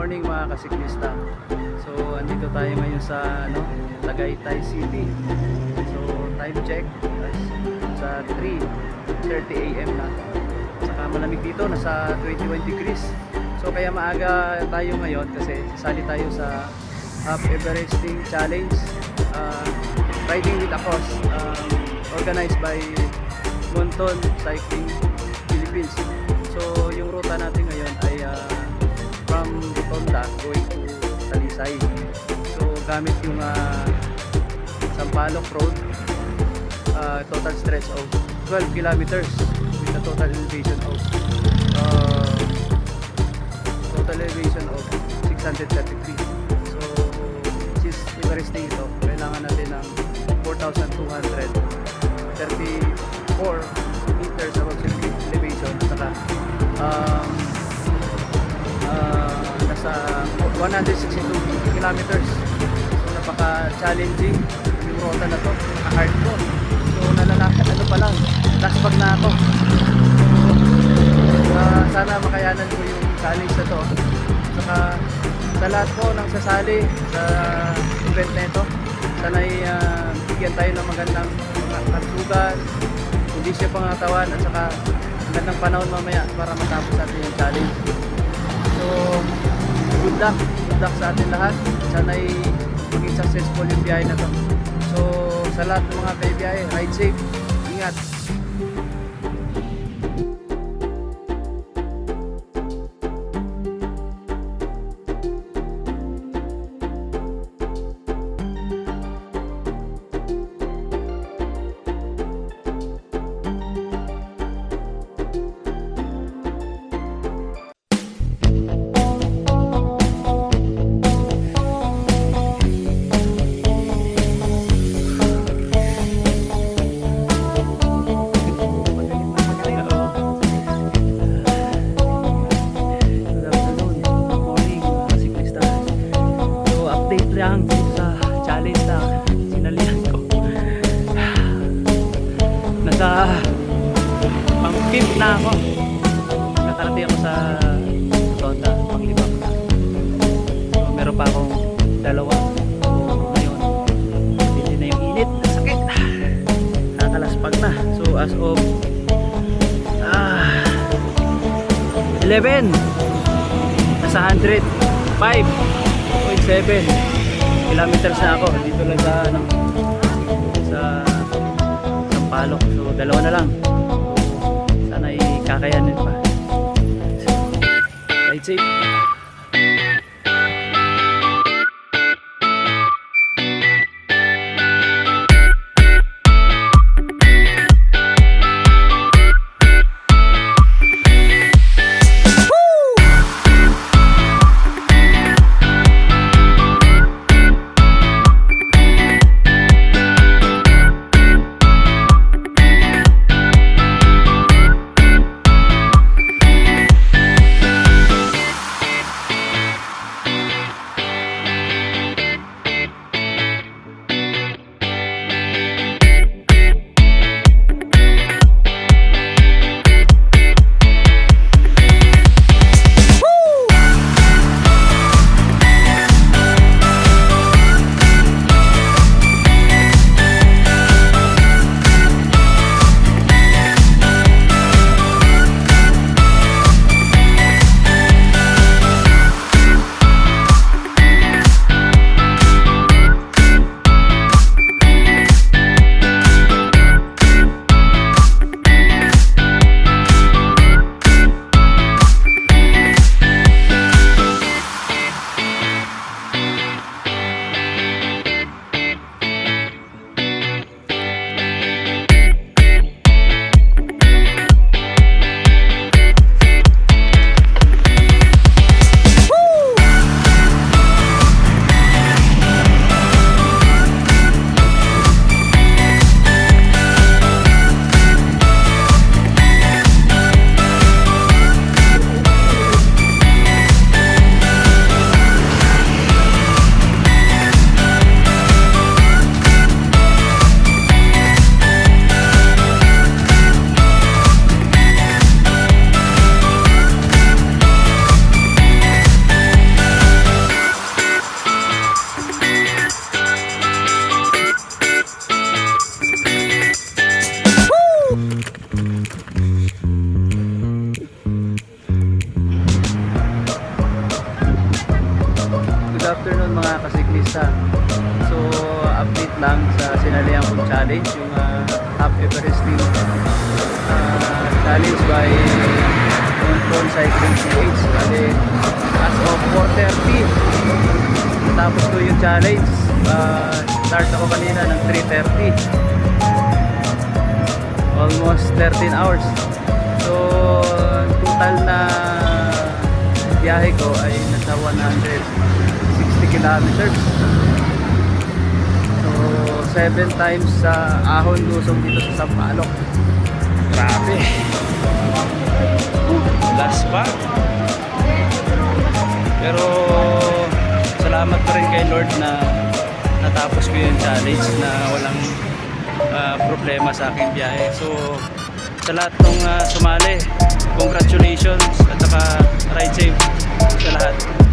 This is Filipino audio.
morning mga kasiklista. So andito tayo ngayon sa Tagaytay City. So time check sa 3:30 AM na. Saka malamig dito, nasa 21 degrees. So kaya maaga tayo ngayon kasi sasali tayo sa Half Everesting Challenge, riding with a cause, organized by Monton Cycling Philippines. So yung ruta natin ngayon ay from Rotonda going to Talisay. So gamit yung Sampaloc Road, total stretch of 12 kilometers with a total elevation of 633. So which is Everesting ito, kailangan natin ng 4,234 meters above elevation, at saka nasa 162 kilometers. So napaka-challenging yung ruta na to, hardcore. So nalalakad pa lang, last pag na ako. Sana makayanan ko yung challenge na to. Saka sa lahat po ng sasali sa event na ito, sana'y bigyan tayo ng magandang kalusugan, kondisyon pangatawan, at saka magandang panahon mamaya para matapos natin yung challenge. So good luck sa atin lahat. Sana'y maging successful yung biyahe na to. So sa lahat ng mga kaibiyahe, ride safe, ingat. Lang sa challenge na sinalihan ko. Nasa pang-5th na ako. Nakarating ako sa Rotonda, pang-5 na. So, meron pa akong 2. So, ngayon, hindi na yung init. Sakit. Nakakalaspag na. So, as of 11, nasa 105.7 kilometers na ako dito lang sa Sampaloc. So 2 na lang, sana kakayanin pa. Ride safe. kasiklista. So update lang sa sinalihan kong challenge, yung Top Everesting challenge by Montron Cycling PH. Bale, as of 4:30 tapos ko yung challenge. Start ako kanina ng 3:30, almost 13 hours. So total na biyahe ko ay nasa 160 kilometers. So 7 times sa Ahon Lusong dito sa Sampaloc. Grabe, last pa. Pero salamat pa rin kay Lord na natapos ko yung challenge na walang problema sa aking biyahe. So sa lahat ng sumali, congratulations at saka ride safe sa lahat.